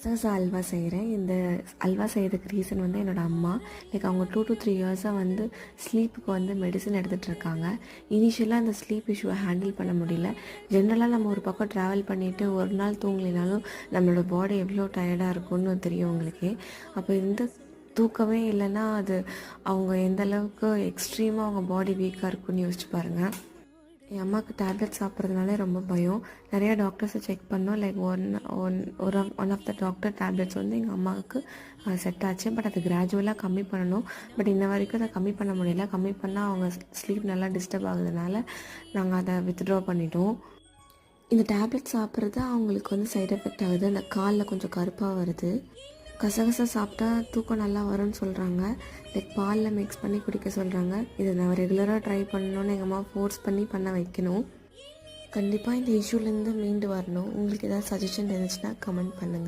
கசகசா அல்வா செய்கிறேன். இந்த அல்வா செய்கிறதுக்கு ரீசன் வந்து என்னோடய அம்மா. அவங்க 2 to 3 இயர்ஸாக வந்து ஸ்லீப்புக்கு வந்து மெடிசன் எடுத்துகிட்ருக்காங்க. இனிஷியலாக அந்த ஸ்லீப் இஷ்யூவை ஹேண்டில் பண்ண முடியல. ஜென்ரலாக நம்ம ஒரு பக்கம் ட்ராவல் பண்ணிவிட்டு ஒரு நாள் தூங்கலினாலும் நம்மளோட பாடி எவ்வளோ டயர்டாக இருக்கும்னு தெரியும் உங்களுக்கே. அப்போ இந்த தூக்கமே இல்லைன்னா அது அவங்க எந்த அளவுக்கு எக்ஸ்ட்ரீமாக அவங்க பாடி வீக்காக இருக்குன்னு யோசிச்சு பாருங்கள். என் அம்மாவுக்கு டேப்லெட் சாப்பிட்றதுனாலே ரொம்ப பயம். நிறையா டாக்டர்ஸை செக் பண்ணோம். One of the doctor tablets வந்து எங்கள் அம்மாவுக்கு செட் ஆச்சு. பட் அது கிராஜுவலாக கம்மி பண்ணணும். பட் இன்ன வரைக்கும் அதை கம்மி பண்ண முடியல. கம்மி பண்ணால் அவங்க ஸ்லீப் நல்லா டிஸ்டர்ப் ஆகுதுனால நாங்கள் அதை வித்ட்ரா பண்ணிட்டோம். இந்த டேப்லெட் சாப்பிட்றது அவங்களுக்கு வந்து சைட் எஃபெக்ட் ஆகுது. அந்த காலில் கொஞ்சம் கருப்பாக வருது. கசகசா சாப்பிட்டா தூக்கம் நல்லா வரும்னு சொல்கிறாங்க. பாலில் மிக்ஸ் பண்ணி குடிக்க சொல்கிறாங்க. இதை நான் ரெகுலராக ட்ரை பண்ணணுன்னு எங்கள் அம்மா ஃபோர்ஸ் பண்ணி பண்ண வைக்கணும். கண்டிப்பாக இந்த இஷ்யூலேருந்து மீண்டு வரணும். உங்களுக்கு ஏதாவது சஜஷன் இருந்துச்சுன்னா கமெண்ட் பண்ணுங்கள்.